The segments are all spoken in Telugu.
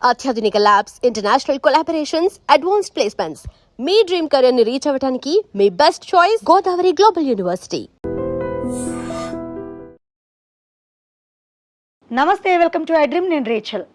అత్యాధునిక labs, international collaborations, advanced placements. మీ డ్రీమ్ కెరీర్ ని రీచ్ అవ్వడానికి మీ best choice Godavari global university. Namaste, welcome to I dream. నేను రేచల్.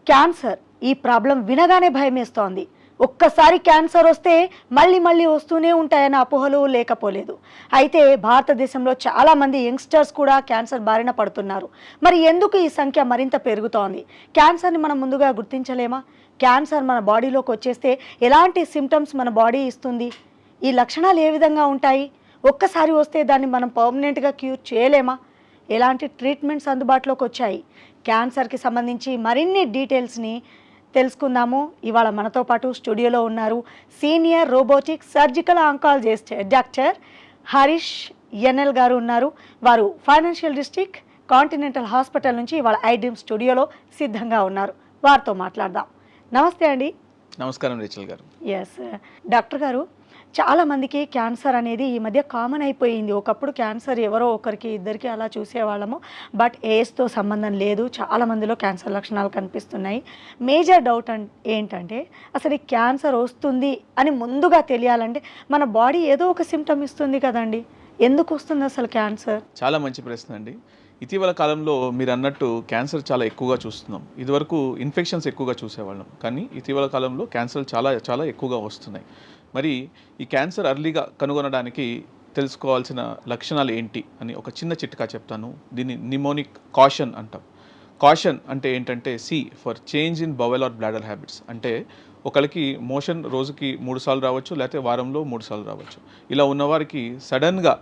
క్యాన్సర్ ఈ ప్రాబ్లం వినగానే భయమేస్తోంది. ఒక్కసారి క్యాన్సర్ వస్తే మళ్ళీ మళ్ళీ వస్తూనే ఉంటాయన్న అపోహలు లేకపోలేదు. అయితే భారతదేశంలో చాలామంది యంగ్స్టర్స్ కూడా క్యాన్సర్ బారిన పడుతున్నారు. మరి ఎందుకు ఈ సంఖ్య మరింత పెరుగుతోంది? క్యాన్సర్ని మనం ముందుగా గుర్తించలేమా? క్యాన్సర్ మన బాడీలోకి వచ్చేస్తే ఎలాంటి సిమ్టమ్స్ మన బాడీ ఇస్తుంది? ఈ లక్షణాలు ఏ విధంగా ఉంటాయి? ఒక్కసారి వస్తే దాన్ని మనం పర్మనెంట్గా క్యూర్ చేయలేమా? ఎలాంటి ట్రీట్మెంట్స్ అందుబాటులోకి వచ్చాయి? క్యాన్సర్కి సంబంధించి మరిన్ని డీటెయిల్స్ని తెలుసుకుందాము. ఇవాళ మనతో పాటు స్టూడియోలో ఉన్నారు senior robotic surgical oncologist doctor Harish NL గారు ఉన్నారు. వారు ఫైనాన్షియల్ డిస్ట్రిక్ట్ కాంటినెంటల్ హాస్పిటల్ నుంచి ఇవాళ ఐ డ్రీమ్ స్టూడియోలో సిద్ధంగా ఉన్నారు. వారితో మాట్లాడదాం. నమస్తే అండి. నమస్కారం రేచల్ గారు. ఎస్ డాక్టర్ గారు, చాలామందికి క్యాన్సర్ అనేది ఈ మధ్య కామన్ అయిపోయింది. ఒకప్పుడు క్యాన్సర్ ఎవరో ఒకరికి ఇద్దరికి అలా చూసేవాళ్ళము. బట్ ఏజ్తో సంబంధం లేదు, చాలామందిలో క్యాన్సర్ లక్షణాలు కనిపిస్తున్నాయి. మేజర్ డౌట్ ఏంటంటే అసలు ఈ క్యాన్సర్ వస్తుంది అని ముందుగా తెలియాలంటే మన బాడీ ఏదో ఒక సిమ్టమ్ ఇస్తుంది కదండి. ఎందుకు వస్తుంది అసలు క్యాన్సర్? చాలా మంచి ప్రశ్న అండి. ఇటీవల కాలంలో మీరు అన్నట్టు క్యాన్సర్ చాలా ఎక్కువగా చూస్తున్నాం. ఇదివరకు ఇన్ఫెక్షన్స్ ఎక్కువగా చూసేవాళ్ళం, కానీ ఇటీవల కాలంలో క్యాన్సర్ చాలా చాలా ఎక్కువగా వస్తున్నాయి. మరి ఈ క్యాన్సర్ అర్లీగా కనుగొనడానికి తెలుసుకోవాల్సిన లక్షణాలు ఏంటి అని ఒక చిన్న చిట్కా చెప్తాను. దీన్ని నిమోనిక్ కాషన్ అంటాం. కాషన్ అంటే ఏంటంటే C for change in bowel or bladder habits. అంటే ఒకరికి మోషన్ రోజుకి 3 సార్లు రావచ్చు, లేకపోతే వారంలో 3 సార్లు రావచ్చు. ఇలా ఉన్నవారికి సడన్గా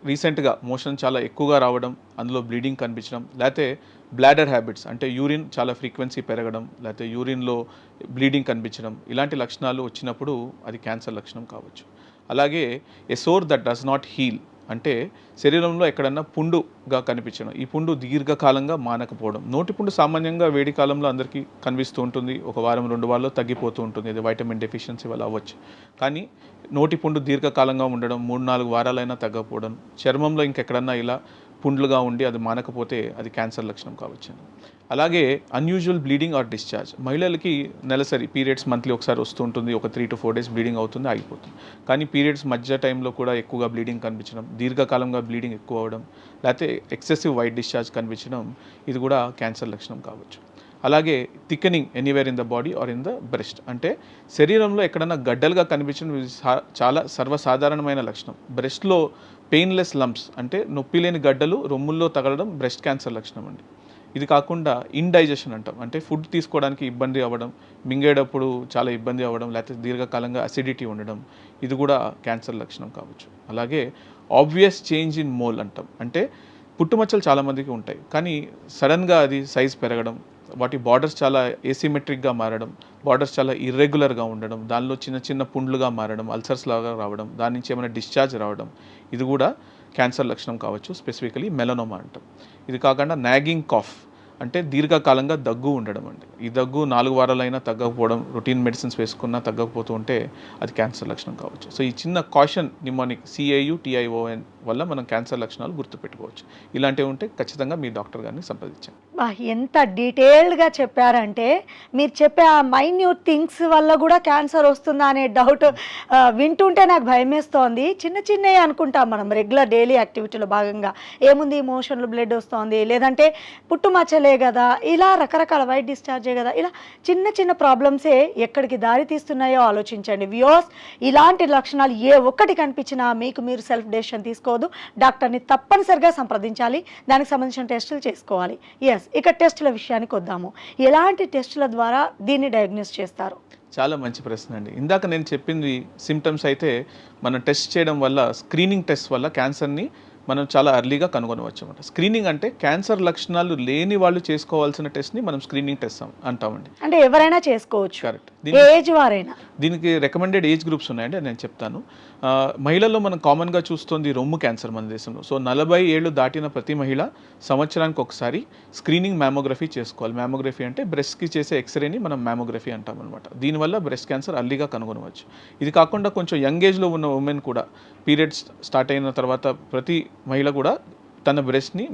రీసెంట్గా మోషన్ చాలా ఎక్కువగా రావడం, అందులో బ్లీడింగ్ కనిపించడం, లేకపోతే బ్లాడర్ హ్యాబిట్స్ అంటే యూరిన్ చాలా ఫ్రీక్వెన్సీ పెరగడం, లేకపోతే యూరిన్లో బ్లీడింగ్ కనిపించడం, ఇలాంటి లక్షణాలు వచ్చినప్పుడు అది క్యాన్సర్ లక్షణం కావచ్చు. అలాగే a sore that does not heal అంటే శరీరంలో ఎక్కడన్నా పుండుగా కనిపించడం, ఈ పుండు దీర్ఘకాలంగా మానకపోవడం. నోటి పుండు సామాన్యంగా వేడి కాలంలో అందరికీ కనిపిస్తూ ఉంటుంది, ఒక వారం 2 వారాల్లో తగ్గిపోతూ ఉంటుంది, ఇది వైటమిన్ డెఫిషియన్సీ వల్ల అవ్వచ్చు. కానీ నోటి పుండు దీర్ఘకాలంగా ఉండడం, 3-4 వారాలైనా తగ్గకపోవడం, చర్మంలో ఇంకెక్కడన్నా ఇలా పుండ్లుగా ఉండి అది మానకపోతే అది క్యాన్సర్ లక్షణం కావచ్చు. అలాగే అన్యూజువల్ బ్లీడింగ్ ఆర్ డిశ్చార్జ్. మహిళలకి నెలసరి పీరియడ్స్ మంత్లీ ఒకసారి వస్తూ ఉంటుంది, ఒక 3 to 4 days బ్లీడింగ్ అవుతుంది, ఆగిపోతుంది. కానీ పీరియడ్స్ మధ్య టైంలో కూడా ఎక్కువగా బ్లీడింగ్ కనిపించడం, దీర్ఘకాలంగా బ్లీడింగ్ ఎక్కువ అవ్వడం, లేకపోతే ఎక్సెసివ్ వైట్ డిశ్చార్జ్ కనిపించడం, ఇది కూడా క్యాన్సర్ లక్షణం కావచ్చు. అలాగే thickening anywhere in the body or in the breast అంటే శరీరంలో ఎక్కడన్నా గడ్డలుగా కనిపించడం చాలా సర్వసాధారణమైన లక్షణం. బ్రెస్ట్లో పెయిన్లెస్ లంప్స్ అంటే నొప్పి లేని గడ్డలు రొమ్ముల్లో తగలడం బ్రెస్ట్ క్యాన్సర్ లక్షణం అండి. ఇది కాకుండా ఇండైజెషన్ అంటాం, అంటే ఫుడ్ తీసుకోవడానికి ఇబ్బంది అవ్వడం, మింగేటప్పుడు చాలా ఇబ్బంది అవ్వడం, లేకపోతే దీర్ఘకాలంగా అసిడిటీ ఉండడం, ఇది కూడా క్యాన్సర్ లక్షణం కావచ్చు. అలాగే ఆబ్వియస్ చేంజ్ ఇన్ మోల్ అంటాం, అంటే పుట్టుమచ్చలు చాలామందికి ఉంటాయి, కానీ సడన్గా అది సైజ్ పెరగడం, వాటి బార్డర్స్ చాలా ఏసిమెట్రిక్గా మారడం, బార్డర్స్ చాలా ఇర్రెగ్యులర్గా ఉండడం, దానిలో చిన్న చిన్న పుండ్లుగా మారడం, అల్సర్స్ లాగా రావడం, దాని నుంచి ఏమైనా డిశ్చార్జ్ రావడం, ఇది కూడా క్యాన్సర్ లక్షణం కావచ్చు. స్పెసిఫికలీ మెలనోమా అంటాం. ఇది కాకుండా నాగింగ్ కాఫ్ అంటే దీర్ఘకాలంగా దగ్గు ఉండడం అండి. ఈ దగ్గు 4 వారాలైనా తగ్గకపోవడం, రొటీన్ మెడిసిన్స్ వేసుకున్నా తగ్గకపోతూ ఉంటే అది క్యాన్సర్ లక్షణం కావచ్చు. సో ఈ చిన్న కాషన్ నిమోనిక్ CAUTION వల్ల మనం క్యాన్సర్ లక్షణాలు గుర్తుపెట్టుకోవచ్చు. ఇలాంటివి ఉంటే ఖచ్చితంగా మీ డాక్టర్ గారిని సంప్రదించండి. ఎంత డీటెయిల్డ్గా చెప్పారంటే మీరు చెప్పే ఆ మైన్యూట్ థింగ్స్ వల్ల కూడా క్యాన్సర్ వస్తుందా అనే డౌట్ వింటుంటే నాకు భయమేస్తోంది. చిన్న చిన్నవి అనుకుంటాం మనం రెగ్యులర్ డైలీ యాక్టివిటీలో భాగంగా. ఏముంది, మోషన్లు బ్లడ్ వస్తుంది, లేదంటే పుట్టుమచ్చలే కదా, ఇలా రకరకాల వైట్ డిశ్చార్జే కదా, ఇలా చిన్న చిన్న ప్రాబ్లమ్సే ఎక్కడికి దారి తీస్తున్నాయో ఆలోచించండి. వ్యూవర్స్, ఇలాంటి లక్షణాలు ఏ ఒక్కటి కనిపించినా మీకు మీరు సెల్ఫ్ డెసిషన్ తీసుకోవద్దు, డాక్టర్ని తప్పనిసరిగా సంప్రదించాలి, దానికి సంబంధించిన టెస్టులు చేసుకోవాలి. ఇక టెస్టుల విషయానికి వద్దాము. ఎలాంటి టెస్టుల ద్వారా దీన్ని డయాగ్నోస్ చేస్తారు? చాలా మంచి ప్రశ్న అండి. ఇందాక నేను చెప్పింది సిమ్టమ్స్ అయితే మనం టెస్ట్ చేయడం వల్ల, స్క్రీనింగ్ టెస్ట్ వల్ల క్యాన్సర్ని మనం చాలా అర్లీగా కనుగొనవచ్చు అన్నమాట. స్క్రీనింగ్ అంటే క్యాన్సర్ లక్షణాలు లేని వాళ్ళు చేసుకోవాల్సిన టెస్ట్ని మనం స్క్రీనింగ్ టెస్ట్ అంటామండి. అంటే ఎవరైనా చేసుకోవచ్చు, కరెక్ట్. ఏజ్ వారైనా. దీనికి రికమెండెడ్ ఏజ్ గ్రూప్స్ ఉన్నాయండి, నేను చెప్తాను. మహిళల్లో మనం కామన్గా చూస్తుంది రొమ్ము క్యాన్సర్ మన దేశంలో. సో 40 ఏళ్ళు దాటిన ప్రతి మహిళ సంవత్సరానికి ఒకసారి స్క్రీనింగ్ మ్యామోగ్రఫీ చేసుకోవాలి. మ్యామోగ్రఫీ అంటే బ్రెస్ట్కి చేసే ఎక్స్రేని మనం మ్యామోగ్రఫీ అంటాం అనమాట. దీనివల్ల బ్రెస్ట్ క్యాన్సర్ అర్లీగా కనుగొనవచ్చు. ఇది కాకుండా కొంచెం యంగ్ ఏజ్లో ఉన్న ఉమెన్ కూడా పీరియడ్స్ స్టార్ట్ అయిన తర్వాత ప్రతి మహిళ కూడా తన బ్రెస్ట్ని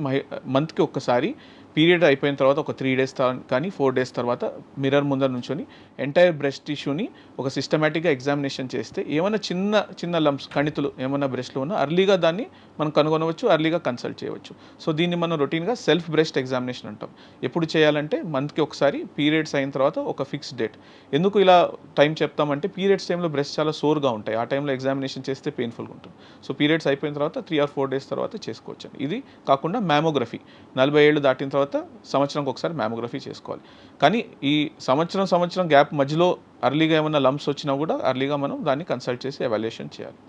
మంత్కి ఒక్కసారి పీరియడ్ అయిపోయిన తర్వాత ఒక 3 days కానీ 4 days తర్వాత మిర్రర్ ముందర నుంచొని ఎంటైర్ బ్రెస్ట్ టిష్యూని ఒక సిస్టమేటిక్గా ఎగ్జామినేషన్ చేస్తే ఏమైనా చిన్న చిన్న లంప్స్ కణితులు ఏమైనా బ్రెస్ట్లో ఉన్నా అర్లీగా దాన్ని మనం కనుగొనవచ్చు, అర్లీగా కన్సల్ట్ చేయవచ్చు. సో దీన్ని మనం రొటీన్గా సెల్ఫ్ బ్రెస్ట్ ఎగ్జామినేషన్ అంటాం. ఎప్పుడు చేయాలంటే మంత్కి ఒకసారి, పీరియడ్స్ అయిన తర్వాత ఒక ఫిక్స్డ్ డేట్. ఎందుకు ఇలా టైం చెప్తామంటే పీరియడ్స్ టైంలో బ్రెస్ట్ చాలా సోర్గా ఉంటాయి, ఆ టైంలో ఎగ్జామినేషన్ చేస్తే పెయిన్ఫుల్గా ఉంటుంది. సో పీరియడ్స్ అయిపోయిన తర్వాత 3 or 4 days తర్వాత చేసుకోవచ్చు. ఇది కాకుండా మ్యామోగ్రఫీ 40 ఏళ్ళు దాటిన తర్వాత సంవత్సరంకి ఒకసారి మ్యామోగ్రఫీ చేసుకోవాలి. కానీ ఈ సంవత్సరం గ్యాప్ మధ్యలో అర్లీగా ఏమైనా లంప్స్ వచ్చినా కూడా అర్లీగా మనం దాన్ని కన్సల్ట్ చేసి ఎవాల్యుయేషన్ చేయాలి.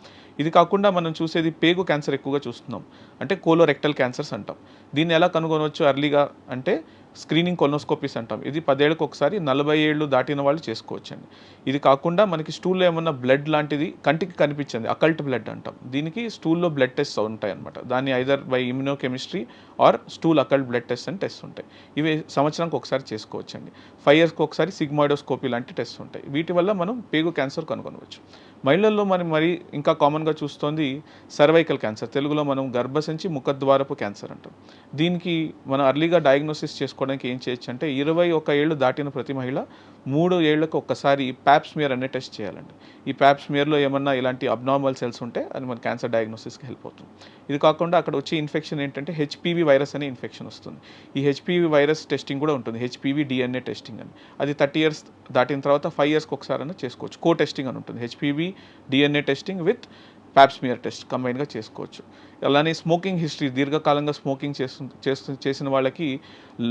ఇది కాకుండా మనం చూసేది పేగు క్యాన్సర్ ఎక్కువగా చూస్తున్నాం, అంటే కోలోరెక్టల్ క్యాన్సర్స్ అంటాం. దీన్ని ఎలా కనుగొనవచ్చు అర్లీగా అంటే స్క్రీనింగ్ కొలోనోస్కోపీస్ అంటాం. ఇది 10 ఏళ్ళకి ఒకసారి 40 ఏళ్ళు దాటిన వాళ్ళు చేసుకోవచ్చండి. ఇది కాకుండా మనకి స్టూల్లో ఏమన్నా బ్లడ్ లాంటిది కంటికి కనిపించింది అకల్ట్ బ్లడ్ అంటాం. దీనికి స్టూల్లో బ్లడ్ టెస్ట్ ఉంటాయి అనమాట. దాన్ని either by immunochemistry or stool occult blood test అని టెస్ట్ ఉంటాయి. ఇవి సంవత్సరానికి ఒకసారి చేసుకోవచ్చండి. 5 yearsకి ఒకసారి సిగ్మాయిడోస్కోపీ లాంటి టెస్ట్ ఉంటాయి. వీటి వల్ల మనం పేగు క్యాన్సర్ కనుగొనవచ్చు. మహిళల్లో మరి ఇంకా కామన్గా చూస్తోంది సర్వైకల్ క్యాన్సర్, తెలుగులో మనం గర్భసంచి ముఖద్వారపు క్యాన్సర్ అంటాం. దీనికి మనం అర్లీగా డయాగ్నోసిస్ చేసుకోవడానికి ఏం చేయొచ్చు అంటే 21 ఏళ్ళు దాటిన ప్రతి మహిళ 3 ఏళ్లకు ఒక్కసారి ప్యాప్స్మియర్ అనే టెస్ట్ చేయాలండి. ఈ ప్యాప్స్మియర్లో ఏమన్నా ఇలాంటి అబ్నార్మల్ సెల్స్ ఉంటే అది మన క్యాన్సర్ డయాగ్నోసిస్కి హెల్ప్ అవుతుంది. ఇది కాకుండా అక్కడ వచ్చే ఇన్ఫెక్షన్ ఏంటంటే హెచ్పివి వైరస్ అనే ఇన్ఫెక్షన్ వస్తుంది. ఈ హెచ్పివి వైరస్ టెస్టింగ్ కూడా ఉంటుంది, హెచ్పివి DNA టెస్టింగ్ అని. అది 30 years దాటిన తర్వాత 5 yearsకి ఒకసారి అన్న చేసుకోవచ్చు. కో టెస్టింగ్ అని ఉంటుంది, HPV DNA testing with pap smear test కంబైన్గా చేసుకోవచ్చు. అలానే స్మోకింగ్ హిస్టరీ, దీర్ఘకాలంగా స్మోకింగ్ చేసిన వాళ్ళకి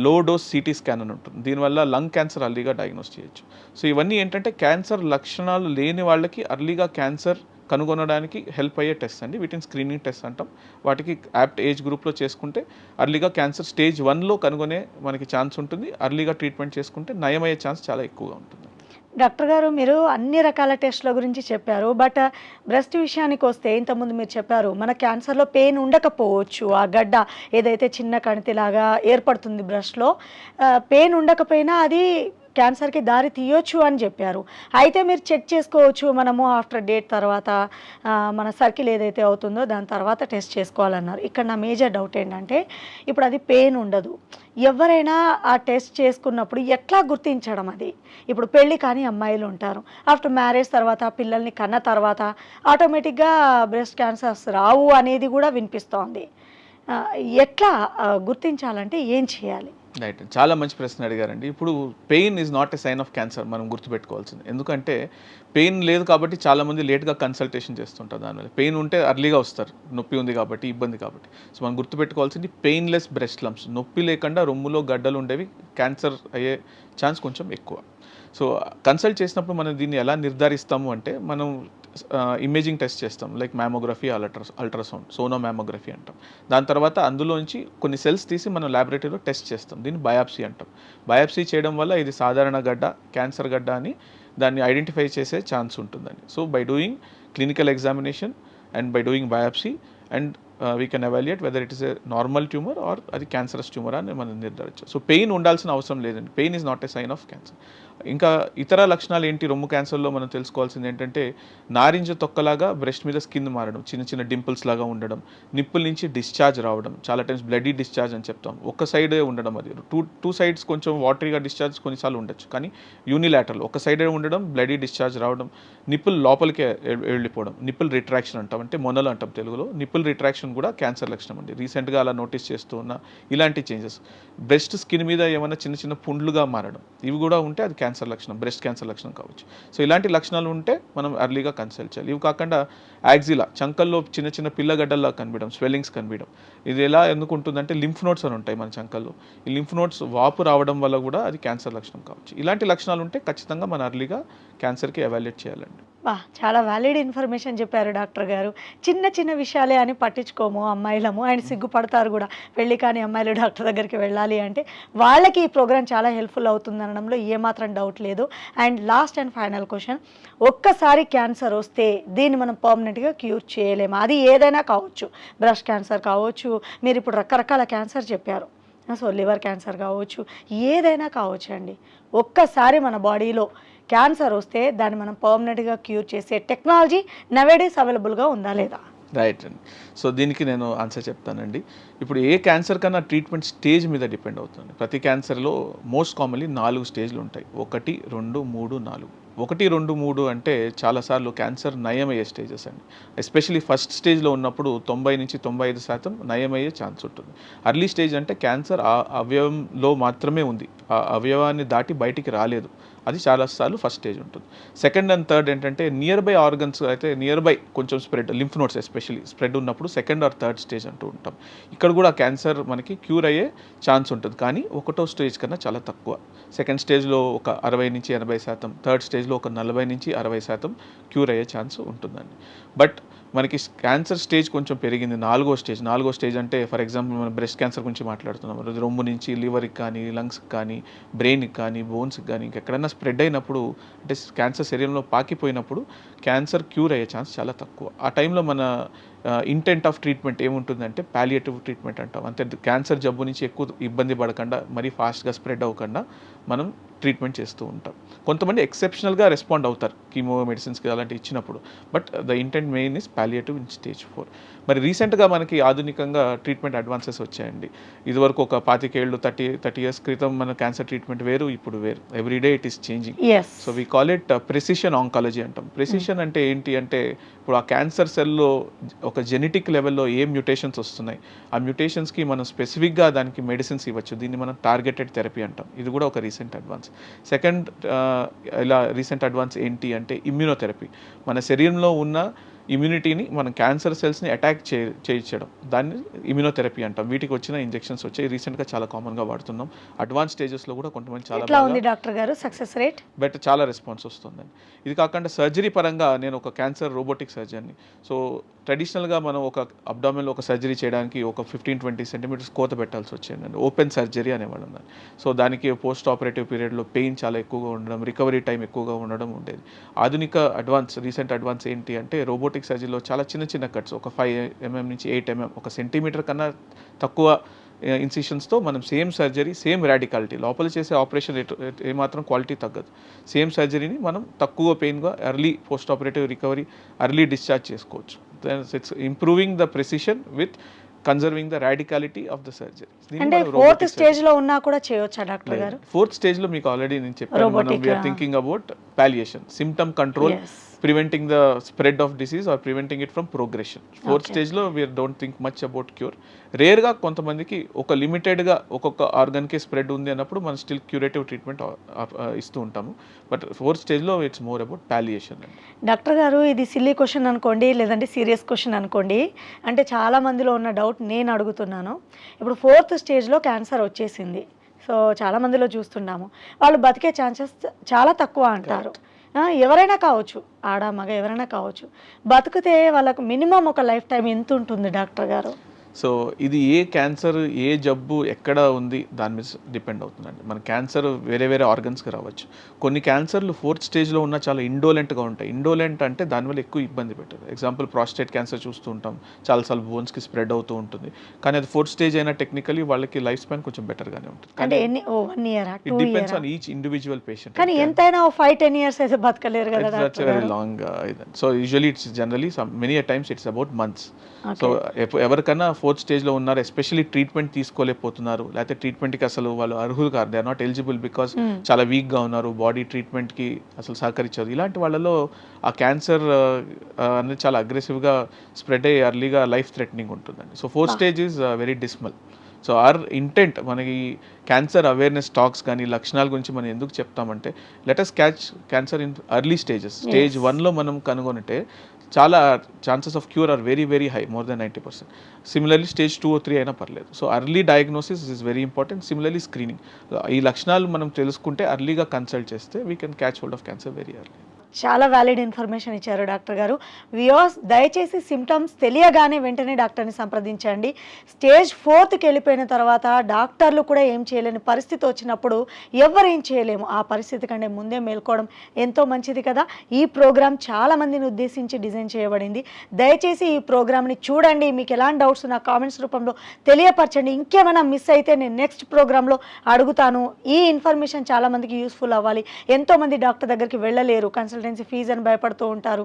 లో డోస్ సిటీ స్కాన్ అని ఉంటుంది. దీనివల్ల లంగ్ క్యాన్సర్ అర్లీగా డయాగ్నోస్ చేయొచ్చు. సో ఇవన్నీ ఏంటంటే క్యాన్సర్ లక్షణాలు లేని వాళ్ళకి అర్లీగా క్యాన్సర్ కనుగొనడానికి హెల్ప్ అయ్యే టెస్ట్ అండి. వీటిని స్క్రీనింగ్ టెస్ట్ అంటాం. వాటికి యాప్ట్ ఏజ్ గ్రూప్లో చేసుకుంటే అర్లీగా క్యాన్సర్ స్టేజ్ 1లో కనుగొనే మనకి ఛాన్స్ ఉంటుంది. అర్లీగా ట్రీట్మెంట్ చేసుకుంటే నయమయ్యే ఛాన్స్ చాలా ఎక్కువగా ఉంటుంది. డాక్టర్ గారు, మీరు అన్ని రకాల టెస్ట్ల గురించి చెప్పారు. బట్ బ్రెస్ట్ విషయానికి వస్తే ఇంతకుముందు మీరు చెప్పారు మన క్యాన్సర్లో పెయిన్ ఉండకపోవచ్చు, ఆ గడ్డ ఏదైతే చిన్న కణితిలాగా ఏర్పడుతుంది బ్రెస్ట్లో, పెయిన్ ఉండకపోయినా అది క్యాన్సర్కి దారి తీయొచ్చు అని చెప్పారు. అయితే మీరు చెక్ చేసుకోవచ్చు మనము ఆఫ్టర్ డేట్ తర్వాత మన సర్కిల్ ఏదైతే అవుతుందో దాని తర్వాత టెస్ట్ చేసుకోవాలన్నారు. ఇక్కడ నా మేజర్ డౌట్ ఏంటంటే ఇప్పుడు అది పెయిన్ ఉండదు, ఎవరైనా ఆ టెస్ట్ చేసుకున్నప్పుడు ఎట్లా గుర్తించడం? అది ఇప్పుడు పెళ్ళి కానీ అమ్మాయిలు ఉంటారు, ఆఫ్టర్ మ్యారేజ్ తర్వాత పిల్లల్ని కన్న తర్వాత ఆటోమేటిక్గా బ్రెస్ట్ క్యాన్సర్స్ రావు అనేది కూడా వినిపిస్తోంది. ఎట్లా గుర్తించాలంటే ఏం చేయాలి? రైట్, చాలా మంచి ప్రశ్న అడిగారండి. ఇప్పుడు pain is not a sign of cancer మనం గుర్తుపెట్టుకోవాల్సింది. ఎందుకంటే పెయిన్ లేదు కాబట్టి చాలామంది లేట్గా కన్సల్టేషన్ చేస్తుంటారు. దానివల్ల పెయిన్ ఉంటే అర్లీగా వస్తారు, నొప్పి ఉంది కాబట్టి, ఇబ్బంది కాబట్టి. సో మనం గుర్తుపెట్టుకోవాల్సింది పెయిన్లెస్ బ్రెస్ట్ లంప్స్, నొప్పి లేకుండా రొమ్ములో గడ్డలు ఉండేవి క్యాన్సర్ అయ్యే ఛాన్స్ కొంచెం ఎక్కువ. సో కన్సల్ట్ చేసినప్పుడు మనం దీన్ని ఎలా నిర్ధారిస్తాము అంటే మనం ఇమేజింగ్ టెస్ట్ చేస్తాం, like mammography, ultrasound, Sono mammography అంటాం. దాని తర్వాత అందులోంచి కొన్ని సెల్స్ తీసి మనం ల్యాబొరేటరీలో టెస్ట్ చేస్తాం, దీన్ని బయాప్సీ అంటాం. బయాప్సీ చేయడం వల్ల ఇది సాధారణ గడ్డ, క్యాన్సర్ గడ్డ అని దాన్ని ఐడెంటిఫై చేసే ఛాన్స్ ఉంటుందండి. So by doing clinical examination and by doing biopsy and we can evaluate whether it is a normal tumour or అది క్యాన్సరస్ ట్యూమర్ అని మనం నిర్ధారించాం. సో పెయిన్ ఉండాల్సిన అవసరం లేదండి, pain is not a sign of cancer. ఇంకా ఇతర లక్షణాలు ఏంటి రొమ్ము క్యాన్సర్లో మనం తెలుసుకోవాల్సింది ఏంటంటే నారింజ తొక్కలాగా బ్రెస్ట్ మీద స్కిన్ మారడం, చిన్న చిన్న డింపుల్స్ లాగా ఉండడం, నిప్పుల నుంచి డిశ్చార్జ్ రావడం, చాలా టైమ్స్ బ్లడీ డిశ్చార్జ్ అని చెప్తాం, ఒక సైడే ఉండడం, అది టూ సైడ్స్ కొంచెం వాటరీగా డిశ్చార్జ్ కొన్నిసార్లు ఉండొచ్చు, కానీ యూనిలాటరల్ ఒక సైడే ఉండడం, బ్లడీ డిశ్చార్జ్ రావడం, నిప్పుల్ లోపలికి వెళ్ళిపోవడం, నిప్పుల్ రిట్రాక్షన్ అంటాం, అంటే మొనలు అంటాం తెలుగులో. నిప్పుల్ రిట్రాక్షన్ కూడా క్యాన్సర్ లక్షణం అండి. రీసెంట్గా అలా నోటీస్ చేస్తూ ఉన్న ఇలాంటి చేంజెస్, బ్రెస్ట్ స్కిన్ మీద ఏమైనా చిన్న చిన్న పుండ్లుగా మారడం, ఇవి కూడా ఉంటే అది క్యాన్సర్ లక్షణం, బ్రెస్ట్ క్యాన్సర్ లక్షణం కావచ్చు. సో ఇలాంటి లక్షణాలు ఉంటే మనం అర్లీగా కన్సల్ట్ చేయాలి. ఇవి కాకుండా యాక్సిలా, చంకల్లో చిన్న చిన్న పిల్లగడ్డల్లా కనిపించడం, స్వెల్లింగ్స్ కనిపించడం, ఇది ఎలా ఎందుకు ఉంటుందంటే లింఫ్ నోట్స్ అని ఉంటాయి మన చంకల్లో, ఈ లింఫ్ నోట్స్ వాపు రావడం వల్ల కూడా అది క్యాన్సర్ లక్షణం కావచ్చు. ఇలాంటి లక్షణాలు ఉంటే ఖచ్చితంగా మనం అర్లీగా క్యాన్సర్కి ఎవాల్యుయేట్ చేయాలండి. చాలా వ్యాలిడ్ ఇన్ఫర్మేషన్ చెప్పారు డాక్టర్ గారు. చిన్న చిన్న విషయాలే అని పట్టించుకోము అమ్మాయిలము, అండ్ సిగ్గుపడతారు కూడా. పెళ్ళి కానీ అమ్మాయిలు డాక్టర్ దగ్గరికి వెళ్ళాలి అంటే వాళ్ళకి ఈ ప్రోగ్రామ్ చాలా హెల్ప్ఫుల్ అవుతుంది అనడంలో ఏమాత్రం డౌట్ లేదు. And last and final question, ఒక్కసారి క్యాన్సర్ వస్తే దీన్ని మనం పర్మనెంట్గా క్యూర్ చేయలేము, అది ఏదైనా కావచ్చు, బ్రెస్ట్ క్యాన్సర్ కావచ్చు, మీరు ఇప్పుడు రకరకాల క్యాన్సర్ చెప్పారు, సో లివర్ క్యాన్సర్ కావచ్చు, ఏదైనా కావచ్చు అండి. ఒక్కసారి మన బాడీలో క్యాన్సర్ వస్తే దాన్ని మనం పర్మనెంట్గా క్యూర్ చేసే టెక్నాలజీ నవేడేస్ అవైలబుల్గా ఉందా లేదా? రైట్ అండి. సో దీనికి నేను ఆన్సర్ చెప్తానండి. ఇప్పుడు ఏ క్యాన్సర్ కన్నా ట్రీట్మెంట్ స్టేజ్ మీద డిపెండ్ అవుతుంది. ప్రతి క్యాన్సర్లో మోస్ట్ కామన్లీ 4 స్టేజ్లు ఉంటాయి. 1, 2, 3, 4. 1, 2, 3 అంటే చాలాసార్లు క్యాన్సర్ నయమయ్యే స్టేజెస్ అండి. ఎస్పెషలీ ఫస్ట్ స్టేజ్లో ఉన్నప్పుడు 90-95% నయమయ్యే ఛాన్స్ ఉంటుంది. అర్లీ స్టేజ్ అంటే క్యాన్సర్ ఆ అవయవంలో మాత్రమే ఉంది, ఆ అవయవాన్ని దాటి బయటికి రాలేదు. అది చాలాసార్లు ఫస్ట్ స్టేజ్ ఉంటుంది. సెకండ్ అండ్ థర్డ్ ఏంటంటే నియర్ బై ఆర్గన్స్ అయితే నియర్ బై కొంచెం spread, lymph nodes especially spread ఉన్నప్పుడు సెకండ్ ఆర్ థర్డ్ స్టేజ్ అంటూ ఉంటాం. ఇక్కడ కూడా క్యాన్సర్ మనకి క్యూర్ అయ్యే ఛాన్స్ ఉంటుంది, కానీ 1వ స్టేజ్ కన్నా చాలా తక్కువ. సెకండ్ స్టేజ్లో ఒక 60-80%, థర్డ్ స్టేజ్లో ఒక 40-60% క్యూర్ అయ్యే ఛాన్స్ ఉంటుందండి. బట్ మనకి క్యాన్సర్ స్టేజ్ కొంచెం పెరిగింది, 4వ స్టేజ్ అంటే ఫర్ ఎగ్జాంపుల్ మనం బ్రెస్ట్ క్యాన్సర్ గురించి మాట్లాడుతున్నాం. రొమ్ము నుంచి లివర్కి కానీ, లంగ్స్కి కానీ, బ్రెయిన్కి కానీ, బోన్స్కి కానీ ఇంకెక్కడైనా స్ప్రెడ్ అయినప్పుడు, అంటే క్యాన్సర్ శరీరంలో పాకిపోయినప్పుడు క్యాన్సర్ క్యూర్ అయ్యే ఛాన్స్ చాలా తక్కువ. ఆ టైంలో మన ఇంటెంట్ ఆఫ్ ట్రీట్మెంట్ ఏముంటుందంటే పాలియేటివ్ ట్రీట్మెంట్ అంటాం. అంతే, క్యాన్సర్ జబ్బు నుంచి ఎక్కువ ఇబ్బంది పడకుండా, మరీ ఫాస్ట్గా స్ప్రెడ్ అవ్వకుండా మనం ట్రీట్మెంట్ చేస్తూ ఉంటాం. కొంతమంది ఎక్సెప్షనల్గా రెస్పాండ్ అవుతారు కీమో మెడిసిన్స్కి అలాంటివి ఇచ్చినప్పుడు, but the intent main is palliative in stage 4. మరి రీసెంట్గా మనకి ఆధునికంగా ట్రీట్మెంట్ అడ్వాన్సెస్ వచ్చాయండి. ఇదివరకు ఒక 25 ఏళ్ళు 30 ఇయర్స్ క్రితం మన క్యాన్సర్ ట్రీట్మెంట్ వేరు, ఇప్పుడు వేరు. Everyday it is changing. So we call it precision oncology అంటాం. ప్రెసిషన్ అంటే ఏంటి అంటే, ఇప్పుడు ఆ క్యాన్సర్ సెల్లో ఒక జెనెటిక్ లెవెల్లో ఏ మ్యూటేషన్స్ వస్తున్నాయి, ఆ మ్యూటేషన్స్కి మనం స్పెసిఫిక్గా దానికి మెడిసిన్స్ ఇవ్వచ్చు. దీన్ని మనం టార్గెటెడ్ థెరపీ అంటాం. ఇది కూడా ఒక రీసెంట్ అడ్వాన్స్. సెకండ్ ఇలా రీసెంట్ అడ్వాన్స్ ఏంటి అంటే ఇమ్యూనోథెరపీ. మన శరీరంలో ఉన్న ఇమ్యూనిటీని మనం క్యాన్సర్ సెల్స్ని అటాక్ చేయించడం, దాన్ని ఇమ్యూనోథెరపీ అంటాం. వీటికి వచ్చిన ఇంజెక్షన్స్ వచ్చాయి, రీసెంట్గా చాలా కామన్గా వాడుతున్నాం. అడ్వాన్స్ స్టేజెస్లో కూడా కొంతమంది చాలా ఉంది డాక్టర్ గారు సక్సెస్ రేట్ బెటర్, చాలా రెస్పాన్స్ వస్తుందండి. ఇది కాకుండా సర్జరీ పరంగా నేను ఒక క్యాన్సర్ రోబోటిక్ సర్జన్ని. సో ట్రెడిషనల్గా మనం ఒక అబ్డామిన్లో ఒక సర్జరీ చేయడానికి ఒక 15-20 సెంటీమీటర్స్ కోత పెట్టాల్సి వచ్చిందండి. ఓపెన్ సర్జరీ అనేవాళ్ళం దాన్ని. సో దానికి పోస్ట్ ఆపరేటివ్ పీరియడ్లో పెయిన్ చాలా ఎక్కువగా ఉండడం, రికవరీ టైం ఎక్కువగా ఉండడం ఉండేది. ఆధునిక రీసెంట్ అడ్వాన్స్ ఏంటి అంటే, రోబోటిక్ సర్జరీలో చాలా చిన్న కట్స్, ఒక 5 mm నుంచి 8 mm, 1 సెంటీమీటర్ కన్నా తక్కువ ఇన్సిషన్స్తో మనం సేమ్ సర్జరీ, సేమ్ రాడికాలిటీ, లోపల చేసే ఆపరేషన్ ఏమాత్రం క్వాలిటీ తగ్గదు. సేమ్ సర్జరీని మనం తక్కువ పెయిన్గా early post operative recovery, early discharge చేసుకోవచ్చు. It's improving the precision with conserving the radicality of the surgery. అంటే 4th స్టేజ్ లో ఉన్నా కూడా చేయొచ్చా డాక్టర్ గారు? 4th స్టేజ్ లో మీకు ఆల్రెడీ నేను చెప్పాను, మనం we're thinking about palliation, symptom control, preventing the spread of disease or preventing it from progression. 4th stage లో we don't think much about cure. రేర్గా కొంతమందికి ఒక లిమిటెడ్గా ఒక్కొక్క ఆర్గన్కి స్ప్రెడ్ ఉంది అన్నప్పుడు మనం స్టిల్ క్యూరేటివ్ ట్రీట్మెంట్ ఇస్తూ ఉంటాము. బట్ 4th స్టేజ్లో ఇట్స్ మోర్ అబౌట్ పాలియేషన్. డాక్టర్ గారు, ఇది సిల్లీ క్వశ్చన్ అనుకోండి, లేదంటే సీరియస్ క్వశ్చన్ అనుకోండి, అంటే చాలా మందిలో ఉన్న డౌట్ నేను అడుగుతున్నాను. ఇప్పుడు 4th స్టేజ్లో క్యాన్సర్ వచ్చేసింది, సో చాలా మందిలో చూస్తున్నాము, వాళ్ళు బతికే ఛాన్సెస్ చాలా తక్కువ అంటారు. ఎవరైనా కావచ్చు, ఆడ మగ ఎవరైనా కావచ్చు, బతికితే వాళ్ళకు మినిమం ఒక లైఫ్ టైం ఎంత ఉంటుంది డాక్టర్ గారు? సో ఇది ఏ క్యాన్సర్, ఏ జబ్బు ఎక్కడ ఉంది దాని మీద డిపెండ్ అవుతుందండి. మన క్యాన్సర్ వేరే వేరే ఆర్గన్స్కి రావచ్చు. కొన్ని క్యాన్సర్లు 4th స్టేజ్లో ఉన్న చాలా ఇండోలెంట్గా ఉంటాయి. ఇండోలెంట్ అంటే దానివల్ల ఎక్కువ ఇబ్బంది పెట్టదు. ఎగ్జాంపుల్ ప్రాస్టేట్ క్యాన్సర్ చూస్తూ ఉంటాం, చాలాసార్లు బోన్స్కి స్ప్రెడ్ అవుతూ ఉంటుంది, కానీ అది 4th స్టేజ్ అయినా టెక్నికలీ వాళ్ళకి లైఫ్ స్పాన్ కొంచెం బెటర్గానే ఉంటుంది. అంటే 1 year, 2 years? Depends on each individual patient. కానీ ఎంతైనా 5-10 years అయితే బతకలేరు కదా doctor? That's very long. So usually it's generally many times it's about months. So ఎవరికన్నా 4th స్టేజ్లో ఉన్నారు, ఎస్పెషల్లీ ట్రీట్మెంట్ తీసుకోలేకపోతున్నారు, లేకపోతే ట్రీట్మెంట్కి అసలు వాళ్ళు అర్హులు కాదు, they are not eligible because చాలా వీక్గా ఉన్నారు, బాడీ ట్రీట్మెంట్కి అసలు సహకరించారు, ఇలాంటి వాళ్ళలో ఆ క్యాన్సర్ అనేది చాలా అగ్రెసివ్గా స్ప్రెడ్ అయ్యి ఎర్లీగా లైఫ్ థ్రెటనింగ్ ఉంటుందండి. So 4th stage is very dismal. So our intent మనకి క్యాన్సర్ అవేర్నెస్ టాక్స్ కానీ లక్షణాల గురించి మనం ఎందుకు చెప్తామంటే, let us catch cancer in early stages. Stage 1లో మనం కనుగొనితే చాలా chances of cure are very very high, more than 90%. Similarly stage 2 or 3 అయినా పర్లేదు. So early diagnosis is very important. Similarly screening, ఈ లక్షణాలు మనం తెలుసుకుంటే అర్లీగా కన్సల్ట్ చేస్తే we can catch hold of cancer very early. చాలా వ్యాలిడ్ ఇన్ఫర్మేషన్ ఇచ్చారు డాక్టర్ గారు. వ్యూవర్స్, దయచేసి సిమ్టమ్స్ తెలియగానే వెంటనే డాక్టర్ని సంప్రదించండి. స్టేజ్ 4కి వెళ్ళిపోయిన తర్వాత డాక్టర్లు కూడా ఏం చేయలేని పరిస్థితి వచ్చినప్పుడు ఎవరేం చేయలేము, ఆ పరిస్థితి కంటే ముందే మేల్కోవడం ఎంతో మంచిది కదా. ఈ ప్రోగ్రామ్ చాలా మందిని ఉద్దేశించి డిజైన్ చేయబడింది. దయచేసి ఈ ప్రోగ్రామ్ని చూడండి. మీకు ఎలాంటి డౌట్స్ నా కామెంట్స్ రూపంలో తెలియపరచండి. ఇంకేమైనా మిస్ అయితే నేను నెక్స్ట్ ప్రోగ్రాంలో అడుగుతాను. ఈ ఇన్ఫర్మేషన్ చాలా మందికి యూస్ఫుల్ అవ్వాలి. ఎంతోమంది డాక్టర్ దగ్గరికి వెళ్ళలేరు, కన్సల్ట్ కన్సల్టెన్సీ ఫీజు అని భయపడుతూ ఉంటారు,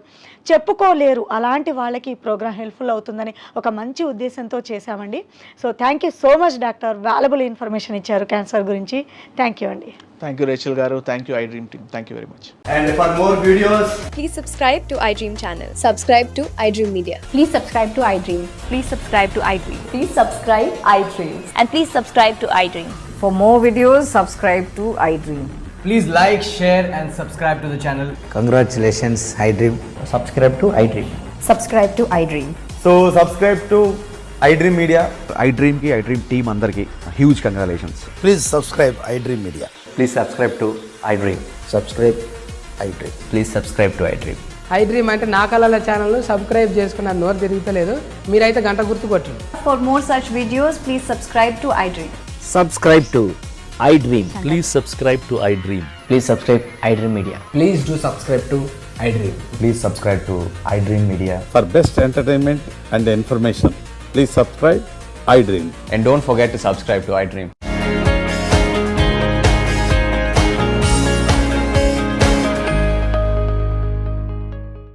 చెప్పుకోలేరు. అలాంటి వాళ్ళకి ఈ ప్రోగ్రామ్ హెల్ప్ఫుల్ అవుతుందని ఒక మంచి ఉద్దేశంతో చేశామండి. So thank you so much doctor, valuable information ఇచ్చారు క్యాన్సర్ గురించి. థ్యాంక్ యూ అండి. థ్యాంక్ యూ రేచల్ గారు, thank you iDream team, thank you very much. And for more videos, Please subscribe to iDream channel. Subscribe to iDream Media. Please subscribe to iDream. Please subscribe to iDream. Please subscribe iDream. And please subscribe to iDream. For more videos, subscribe to iDream. please like, share and subscribe to the channel. Congratulations, iDream. Subscribe to iDream. Subscribe to iDream. So subscribe to iDream Media. iDream की iDream team अंदर की huge congratulations. Please subscribe iDream Media. Please subscribe to iDream. Subscribe iDream. Please subscribe to iDream. iDream అంటే నా కళల ఛానల్ సబ్స్క్రైబ్ చేసుకున్న నోరు తిరుగుతలేదు, మీరైతే గంట గుర్తు కొట్టండి. For more such videos, please subscribe to iDream. Subscribe to iDream. Please subscribe to iDream. Please subscribe iDream Media. Please do subscribe to iDream. Please subscribe to iDream Media. For best entertainment and information, please subscribe iDream. And don't forget to subscribe to iDream.